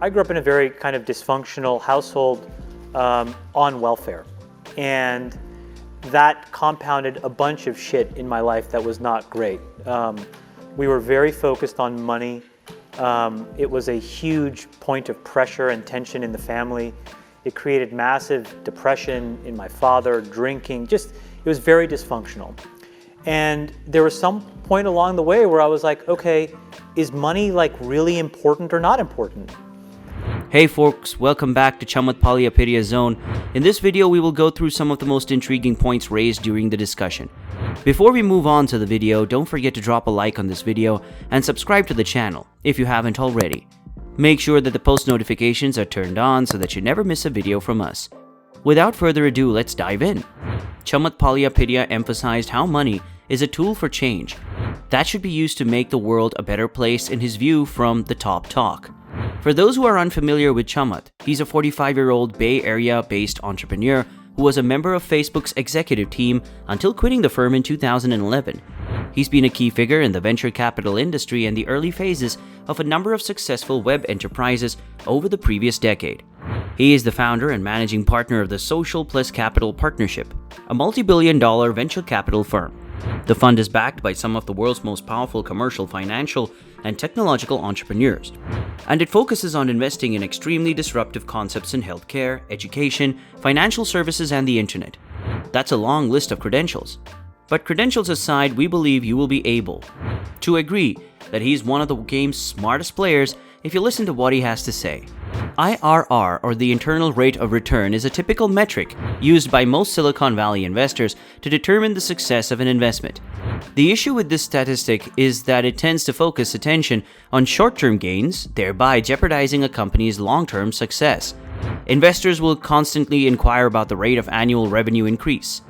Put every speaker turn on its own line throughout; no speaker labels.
I grew up in a very kind of dysfunctional household on welfare. And that compounded a bunch of shit in my life that was not great. We were very focused on money. It was a huge point of pressure and tension in the family. It created massive depression in my father, drinking, it was very dysfunctional. And there was some point along the way where I was like, okay, is money like really important or not important?
Hey folks, welcome back to Chamath Palihapitya Zone. In this video, we will go through some of the most intriguing points raised during the discussion. Before we move on to the video, don't forget to drop a like on this video and subscribe to the channel if you haven't already. Make sure that the post notifications are turned on so that you never miss a video from us. Without further ado, let's dive in. Chamath Palihapitya emphasized how money is a tool for change that should be used to make the world a better place in his view from the top talk. For those who are unfamiliar with Chamath, he's a 45-year-old Bay Area-based entrepreneur who was a member of Facebook's executive team until quitting the firm in 2011. He's been a key figure in the venture capital industry and the early phases of a number of successful web enterprises over the previous decade. He is the founder and managing partner of the Social Plus Capital Partnership, a multi-billion-dollar venture capital firm. The fund is backed by some of the world's most powerful commercial, financial, and technological entrepreneurs, and it focuses on investing in extremely disruptive concepts in healthcare, education, financial services, and the internet. That's a long list of credentials. But credentials aside, we believe you will be able to agree that he's one of the game's smartest players if you listen to what he has to say. IRR, or the internal rate of return, is a typical metric used by most Silicon Valley investors to determine the success of an investment. The issue with this statistic is that it tends to focus attention on short-term gains, thereby jeopardizing a company's long-term success. Investors will constantly inquire about the rate of annual revenue increase.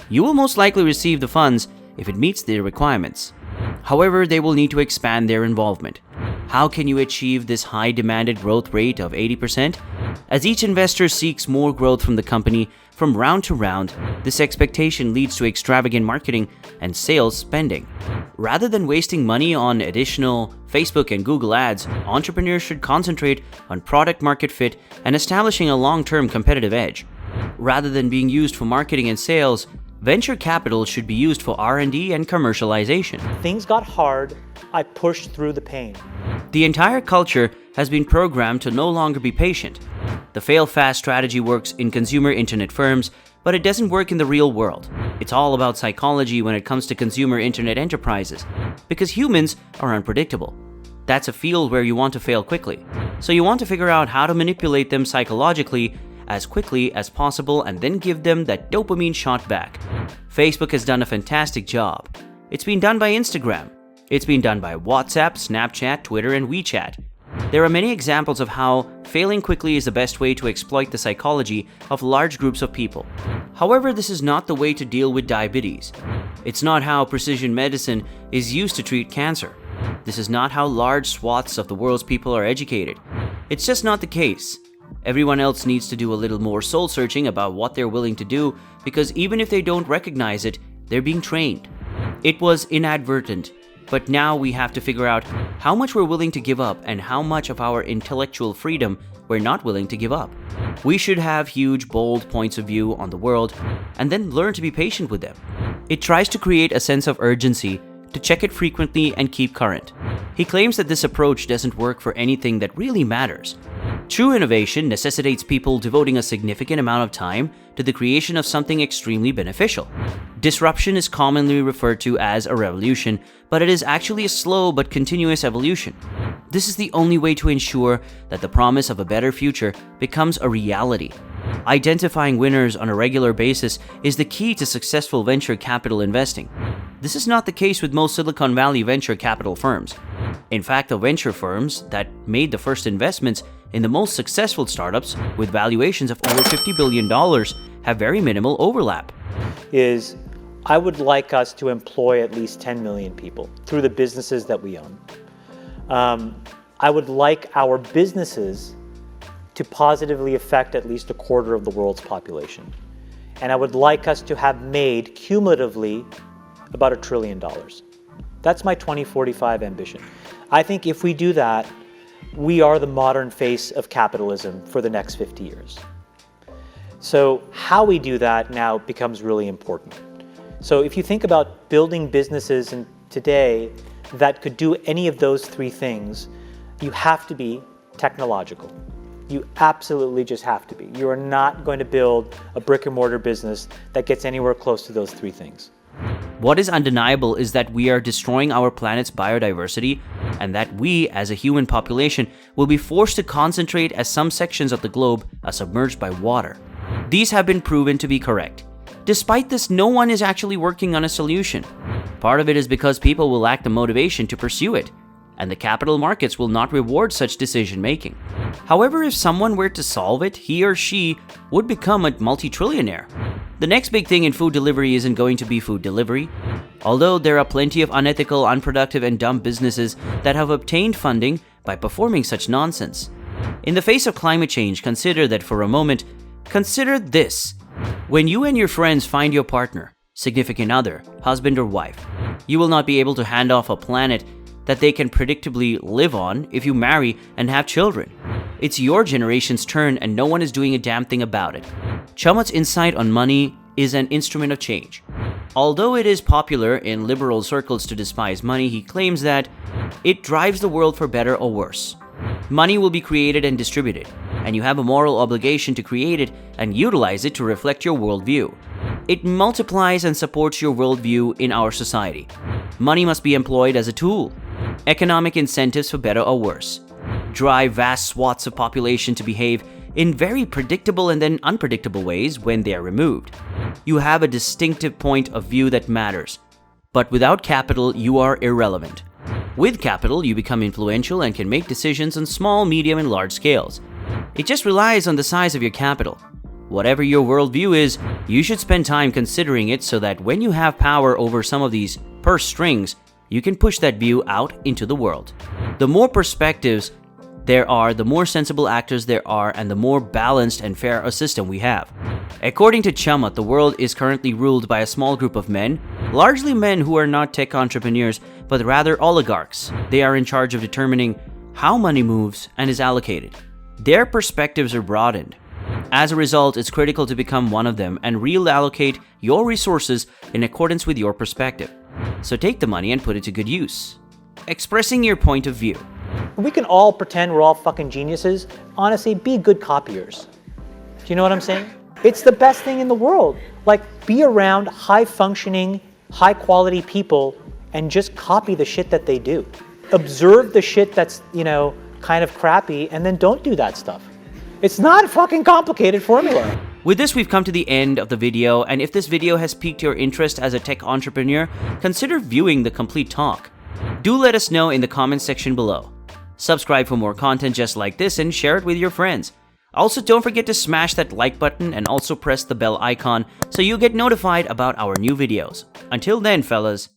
You will most likely receive the funds if it meets their requirements. However, they will need to expand their involvement. How can you achieve this high demanded growth rate of 80%? As each investor seeks more growth from the company from round to round, this expectation leads to extravagant marketing and sales spending. Rather than wasting money on additional Facebook and Google ads, entrepreneurs should concentrate on product market fit and establishing a long-term competitive edge. Rather than being used for marketing and sales, venture capital should be used for R&D and commercialization.
Things got hard, I pushed through the pain.
The entire culture has been programmed to no longer be patient. The fail-fast strategy works in consumer internet firms, but it doesn't work in the real world. It's all about psychology when it comes to consumer internet enterprises, because humans are unpredictable. That's a field where you want to fail quickly. So you want to figure out how to manipulate them psychologically as quickly as possible and then give them that dopamine shot back. Facebook has done a fantastic job. It's been done by Instagram. It's been done by WhatsApp, Snapchat, Twitter, and WeChat. There are many examples of how failing quickly is the best way to exploit the psychology of large groups of people. However, this is not the way to deal with diabetes. It's not how precision medicine is used to treat cancer. This is not how large swaths of the world's people are educated. It's just not the case. Everyone else needs to do a little more soul searching about what they're willing to do, because even if they don't recognize it, they're being trained. It was inadvertent, but now we have to figure out how much we're willing to give up and how much of our intellectual freedom we're not willing to give up. We should have huge, bold points of view on the world and then learn to be patient with them. It tries to create a sense of urgency, to check it frequently and keep current. He claims that this approach doesn't work for anything that really matters. True innovation necessitates people devoting a significant amount of time to the creation of something extremely beneficial. Disruption is commonly referred to as a revolution, but it is actually a slow but continuous evolution. This is the only way to ensure that the promise of a better future becomes a reality. Identifying winners on a regular basis is the key to successful venture capital investing. This is not the case with most Silicon Valley venture capital firms. In fact, the venture firms that made the first investments in the most successful startups with valuations of over $50 billion have very minimal overlap.
I would like us to employ at least 10 million people through the businesses that we own. I would like our businesses to positively affect at least a quarter of the world's population. And I would like us to have made cumulatively about $1 trillion. That's my 2045 ambition. I think if we do that, we are the modern face of capitalism for the next 50 years. So how we do that now becomes really important. So if you think about building businesses today that could do any of those three things, you have to be technological. You absolutely just have to be. You are not going to build a brick and mortar business that gets anywhere close to those three things.
What is undeniable is that we are destroying our planet's biodiversity and that we, as a human population, will be forced to concentrate as some sections of the globe are submerged by water. These have been proven to be correct. Despite this, no one is actually working on a solution. Part of it is because people will lack the motivation to pursue it, and the capital markets will not reward such decision-making. However, if someone were to solve it, he or she would become a multi-trillionaire. The next big thing in food delivery isn't going to be food delivery. Although there are plenty of unethical, unproductive, and dumb businesses that have obtained funding by performing such nonsense. In the face of climate change, consider that for a moment. Consider this. When you and your friends find your partner, significant other, husband or wife, you will not be able to hand off a planet that they can predictably live on if you marry and have children. It's your generation's turn and no one is doing a damn thing about it. Chamath's insight on money is an instrument of change. Although it is popular in liberal circles to despise money, he claims that it drives the world for better or worse. Money will be created and distributed, and you have a moral obligation to create it and utilize it to reflect your worldview. It multiplies and supports your worldview in our society. Money must be employed as a tool. Economic incentives for better or worse drive vast swaths of population to behave in very predictable and then unpredictable ways when they are removed. You have a distinctive point of view that matters, but without capital, you are irrelevant. With capital, you become influential and can make decisions on small, medium, and large scales. It just relies on the size of your capital. Whatever your worldview is, you should spend time considering it so that when you have power over some of these purse strings, you can push that view out into the world. The more perspectives there are, the more sensible actors there are, and the more balanced and fair a system we have. According to Chamath, the world is currently ruled by a small group of men, largely men who are not tech entrepreneurs, but rather oligarchs. They are in charge of determining how money moves and is allocated. Their perspectives are broadened. As a result, it's critical to become one of them and reallocate your resources in accordance with your perspective. So take the money and put it to good use. Expressing your point of view.
We can all pretend we're all fucking geniuses. Honestly, be good copiers. Do you know what I'm saying? It's the best thing in the world. Like, be around high-functioning, high-quality people and just copy the shit that they do. Observe the shit that's, kind of crappy, and then don't do that stuff. It's not a fucking complicated formula.
With this, we've come to the end of the video, and if this video has piqued your interest as a tech entrepreneur, consider viewing the complete talk. Do let us know in the comments section below. Subscribe for more content just like this and share it with your friends. Also, don't forget to smash that like button and also press the bell icon so you get notified about our new videos. Until then, fellas,